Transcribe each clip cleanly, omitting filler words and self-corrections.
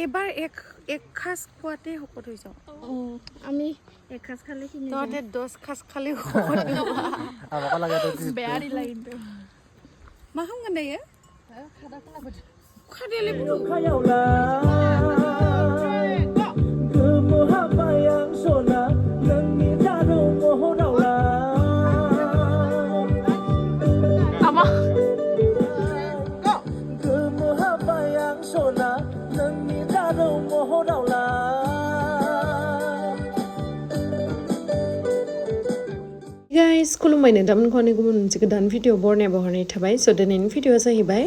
এবাৰ এক খাজ খোৱাতে শকত হৈ যাওঁ আমি এক খাজ খালে খিনি তহঁতে 10 খাজ খালে শকত আমাক লাগে তো বেয়া দিলা কিন্তু मा खालामगोन दायो खादायालाय guys खुलुमबाय नोंथांमोनखौ आंनि गुबुन मोनसे गोदान भिडिअ बरनाय बहरनाय थाबाय स' दिनैनि भिडिअआ जाहैबाय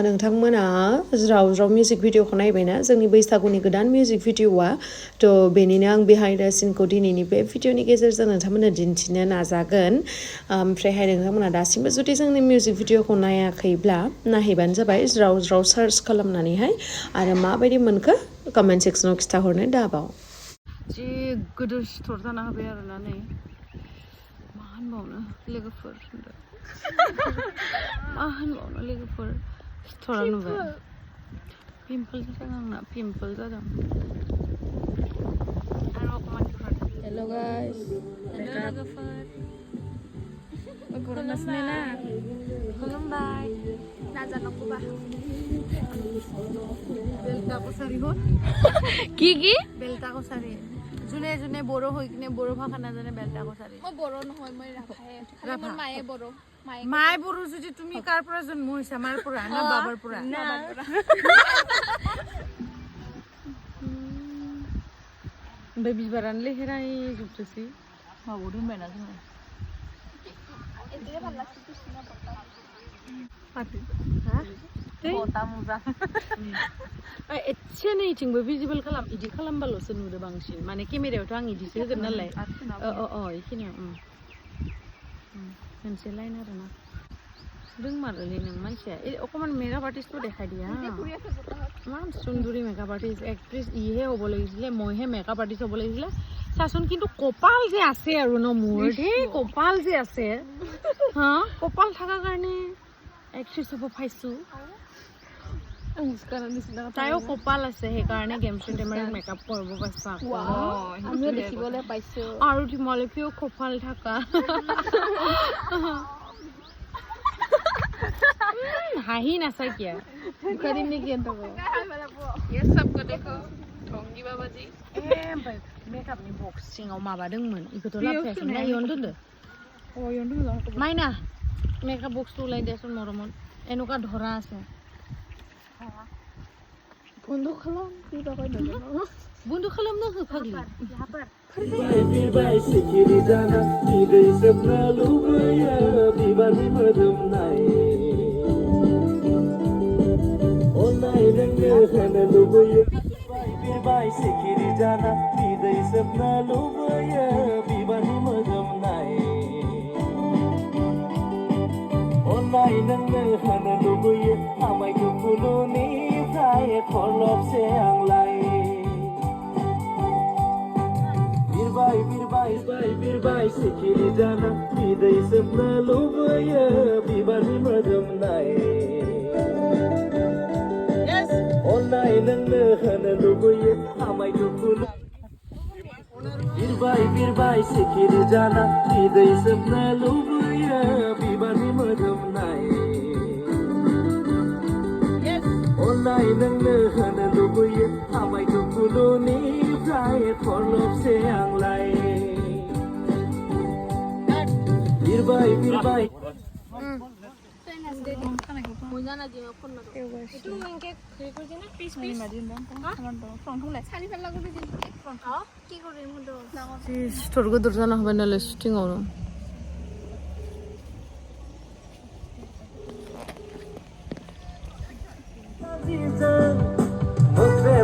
नोंथांमोना ज्राव ज्राव मिउजिक भिडिअखौ नायबायना जोंनि बैसागुनि गोदान मिउजिक भिडिअआ थ' बेनिनो आं बिहाइन्ड द सिनखौ दिनैनि बे भिडिअनि गेजेरजों नोंथांमोननो दिन्थिनो नाजागोन ओमफ्रायहाय नोंथांमोना दासिमबो जुदि जोंनि मिउजिक भिडिअखौ नायाखैब्ला नायहैबानो जाबाय ज्राव ज्राव सार्च खालामनानैहाय आरो माबायदि मोनखो कमेन्ट सेक्सनाव खिथाहरनो दाबाव जि गोदोर सिथर जाना होबाय आरोना नै होनबावनो लोगोफोर मा होनबावनो लोगोफोर सिथरा नुबाय पिम्पल जादों आंना पिम्पल जादों हेलो गाइस हेलो लोगोफोर खुलुमबाय ना खुलुमबाय नाजानांगौबा बेल्टा कसारी हो কি बेल्टा कसारी যোনে যোনে বড়ো হৈ কিনে বড়ো ভাষা নাজানে বেলটা কছাৰী মই বড়ো নহয় মই ৰাভায়ে ৰাভা মায়ে বড়ো মায়ে বড়ো যদি তুমি কাৰ পৰা জন্ম হৈছা মাৰ পৰা না বাবাৰ পৰা ओमफ्राय बिबारानो लेहेराय जोबथोसै माबाव दोनबायना जोङो एदिरे ভাল লাগছে कृष्णा पार्टी हा बता मोजां एसे नैथिंबो भिजिबल खालाम इदि खालामबाल'सो नुदो बांसिन माने केमेरायावथ' आं इदिसो होगोन नालाय इखिनियाव मोनसे लाइन आरोना रोंमारोलै नों मानसिया অকমান মেকআপ আৰ্টিষ্টটো দেখাই দিয়া ইমান সুন্দৰী মেকআপ আৰ্টিষ্ট এক্ট্ৰেছ ইহে হ'ব লাগিছিলে মইহে মেকআপ আৰ্টিষ্ট হ'ব লাগিছিলে চাচোন কিন্তু কপাল যে আছে আৰু ন মোৰ ঢেৰ কপাল যে আছে হা কপাল থকাৰ কাৰণে এক্ট্ৰেছ হ'ব পাইছো তাইও কপাল আছে সেইকাৰণে গেম চেণ্টাৰ মেকআপ কৰিব পাইছা আমিও দেখিবলৈ পাইছো আৰু তোমালোকেও কপাল থাকা হাঁহি নাচাই কিয়া करीम ने किया तो ये सबको देखो ढोंगी बाबा जी मेकआप नि बक्स सिङाव माबादोंमोन इखौथ' लाबोयाखै ना इयावनो दोनदो माइना मेकआप बक्सটো ওলাই দেচোন মৰমত এনেকুৱা ধৰা আছে बंदूक खालाम की बाबा नजर बंदूक खालामनो हो फाग्लि बिरबाय सिखिरि जाना बिदै सोबनो लुबैयो बिबारनि मोदोमनाय अननाय नोंनो होनो लुबैयो बिरबाय सिखिरि जाना बिदै सोबनो लुबैयो बिबारनि मोदोमनाय अननाय नोंनो होनो लुबैयो आमाय दुखुलुनिफ्राय खरलबसे आंलाय बिरबाय बिरबाय बिरबाय सिखिरि जाना बिदै सोबनो लुबैयो बिबारनि मोदोमनाय अननाय नोंनो होनो लुबैयो आमाय दुखुलु बिरबाय बिरबाय सिखिरि जाना बिदै सोबनो लुबैयो बिबारनि मोदोमनाय अननाय नोंनो होनो लुबैयो आमाय दुखुलुनिफ्राय खरलबसे आंलाय बिरबाय बिरबाय मोजाना दिमा फन ना एटु इनके खै ना पिस पिस मादिन दं फ्रन्ट होलाय सारि फेला गबे दिन फ्रन्ट की करे मुदो सिथर गोदोर जाना होबाय नालाय शुटिंआवनो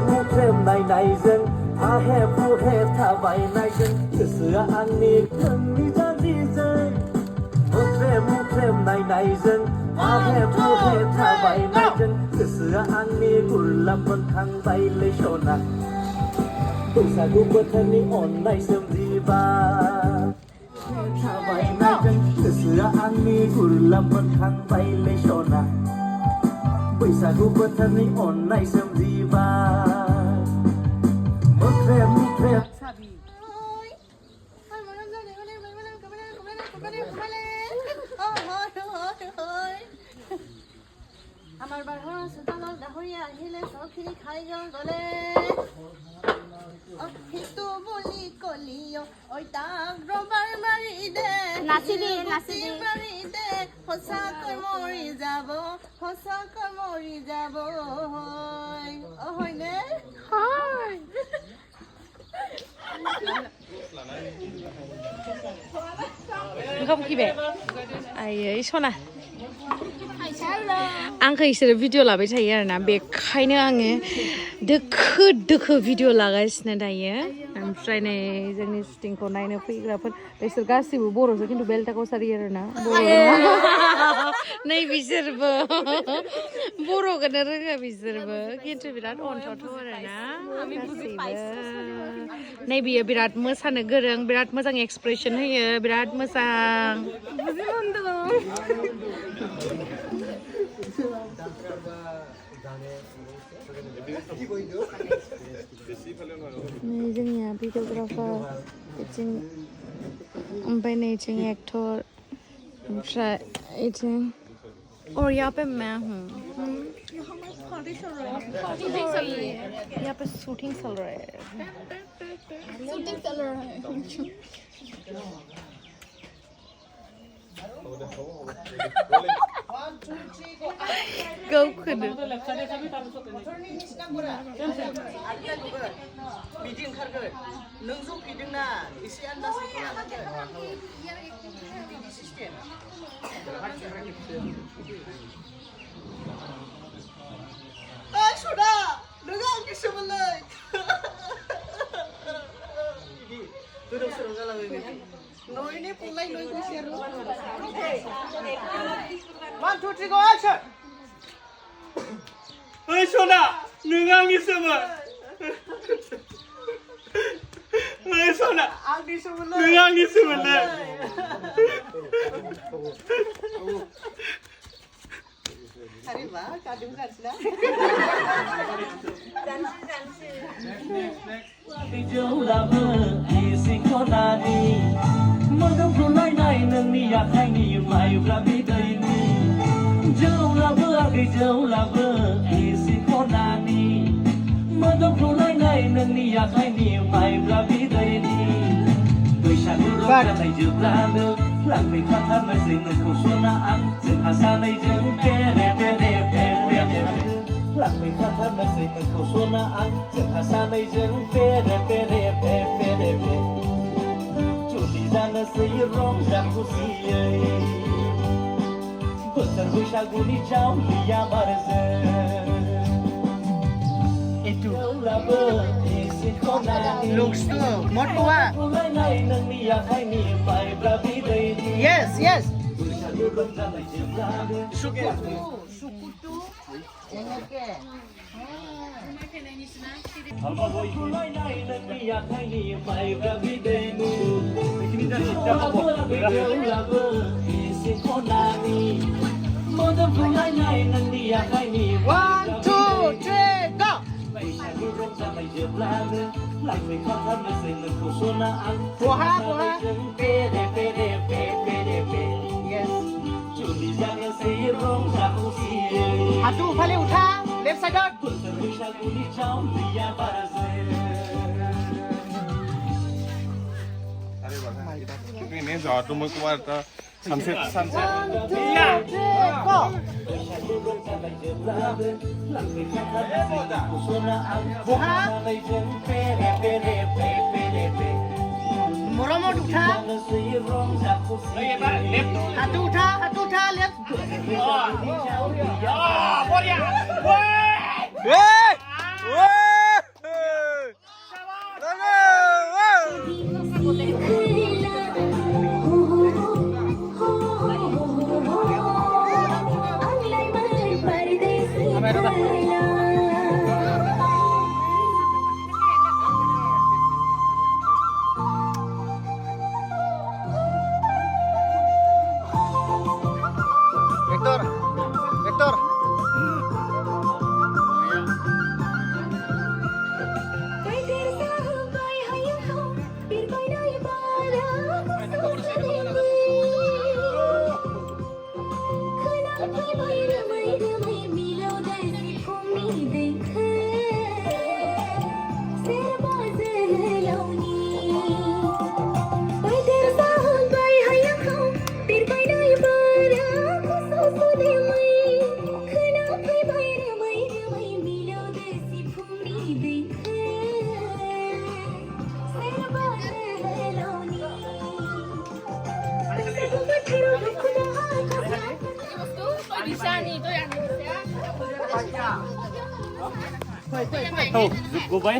मुख्रेम नायनायजों आहेब बुहेब थाबायनायजों गोसोआ आंनि नोंनि जानजिजों मुख्रेम नायनायजों आहेब बुहेब थाबायनायजों गोसोआ आंनि गुरलाब मोनखांबायलै सना बैसागु बोथोरनि अननाय सोमजिबा थाबायनायजों गोसोआ आंनि गुरलाब मोनखांबायलै सना बैसागु बोथोरनि अननाय सोमजिबा 수다가 나홀이야 힐에서 키리 가이정 너네 어피도 몰리 걸리요 얼딱 로발 말이데 나시디 말이데 호사걸 머리 잡어 어허이네 하이 Không khi bé ai ấy sao nè आंखौ इसोरो भिडिअ लाबाय थायो आरोना बेखायनो आङो दोखो भिडिअ लागासिनो दायो ओमफ्राय नै जोंनि शुटिंखौ नायनो फैग्राफोर बिसोर गासिबो बर'सो खिन्थु बेल्टा कसारि आरोना नै बिसोरबो बर'खौनो रोङा बिसोरबो खिन्थु बिराद अनथावथाव आरोना गासैबो नै बियो बिराद मोसानो गोरों बिराद मोजां एक्सप्रेसन होयो बिराद मोजां नै जोंनिया भिडिअग्राफार बिथिं ओमफ्राय नैथिं एक्टर ओमफ्राय इथिं और यहाँ पे मैं हूँ यहाँ पे शूटिंग चल रहा है गावखौनो बिदि ओंखारगोन नों जफैदोंना एसे आन्दाज बिदि सिस्टेम सदा नोङो आंनि सोमोन्दै गोदाव सोराव जालाबाय नयनि फंलाय नयखौ सेर 1 2 3 go action เฮ้ยชนะหนึ่งอ่างนี่เสมอเฮ้ยชนะ आंनि सोमोन्दै หนึ่งอ่างนี่เสมอเลย अरे वाह कादुम जासिना Hãy lặng mình thoát thân mà dừng mình khổ xuống na ăn dừng hà sa này dừng kê đẹp lặng mình thoát thân mà dừng mình khổ xuống na ăn dừng hà sa này dừng kê đẹp chủ đi ra nó xây rong rằng cô si ấy bữa giờ vui sao vui đi cháu đi ya mà giờ itu là bơ looks good mod tua yes yes sukutu engke One, two, three, go! Của ha yes Hatu paling utang left side out ini jauh tuh mau keluar tuh sunset iya go Buha Moromo utang Hatu utang left Vector औ जोबगबाय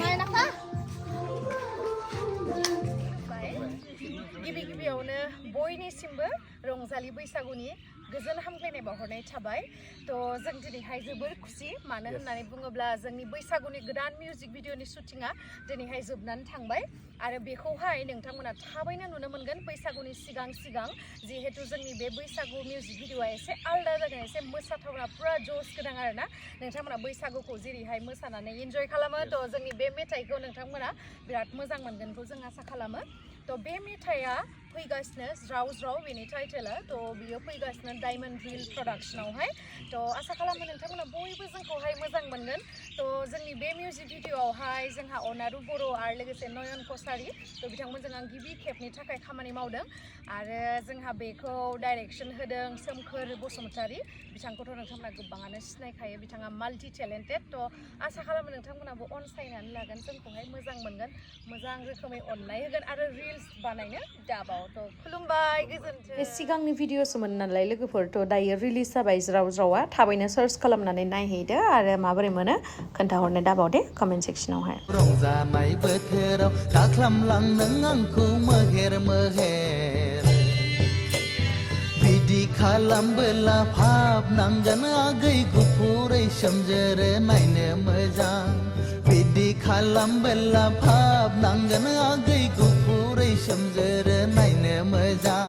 गिबि गिबियावनो बयनिसिमबो रंजालि बैसागुनि गोजोन हामलायनाय बावहरनाय थाबाय थ' जों दिनैहाय जोबोर खुसि मानो होननानै बुङोब्ला जोंनि बैसागुनि गोदान मिउजिक भिडिअनि शुटिंआ दिनैहाय जोबनानै थांबाय आरो बेखौहाय नोंथांमोना थाबैनो नुनो मोनगोन बैसागुनि सिगां जिहेतु जोंनि बे बैसागु मिउजिक भिडिअआ एसे आलदा जागोन एसे मोसाथावना पुरा जस गोनां आरोना नोंथांमोना बैसागुखौ जेरैहाय मोसानानै इन्जय खालामो थ' जोंनि बे मेथाइखौ नोंथांमोना बिराद मोजां मोनगोनखौ जों आसा खालामो थ' बे मेथाइआ फैगासिनो ज्राव ज्राव बेनि टाइटेला थ' बियो फैगासिनो डायमन्ड रिल प्रडाक्शनावहाय थ' आसा खालामो नोंथांमोना बयबो जोंखौहाय मोजां मोनगोन थ' जोंनि बे मिउजिक भिडिअआवहाय जोंहा अनारु बर' आरो लोगोसे नयन कसारि थ' बिथांमोनजों आं गिबि खेबनि थाखाय खामानि मावदों आरो जोंहा बेखौ डाइरेक्सन होदों सोमखोर बसुमतारी बिथांखौथ' नोंथांमोना गोबाङानो सिनायखायो बिथाङा माल्टि टेलेन्टेड थ' आसा खालामो नोंथांमोनाबो अनसायनानै लागोन जोंखौहाय मोजां मोनगोन मोजां रोखोमै अननाय होगोन आरो रिल्स बानायनो दाबाव थ' खुलुमबाय गोजोन्थों सिगांनि भिडिअसोमोन नालाय लोगोफोरथ' दायो रिलिज जाबाय ज्राव ज्रावा थाबैनो सार्च खालामनानै नायहैदो आरो माबोरै मोनो खोन्थाहरनो दाबाव दे कमेन्ट सेक्सनावहाय रंजानाय बोथोराव दाख्लामलांदों आंखौ मोहेर मोहेर बिदि खालामबोला भाब नांगोन आगै गुफुरै सोमजोरो नायनो मोजां बिदि खालामबोला भाब नांगोन आगै गुफुरै सोमजोरो नायनो मोजां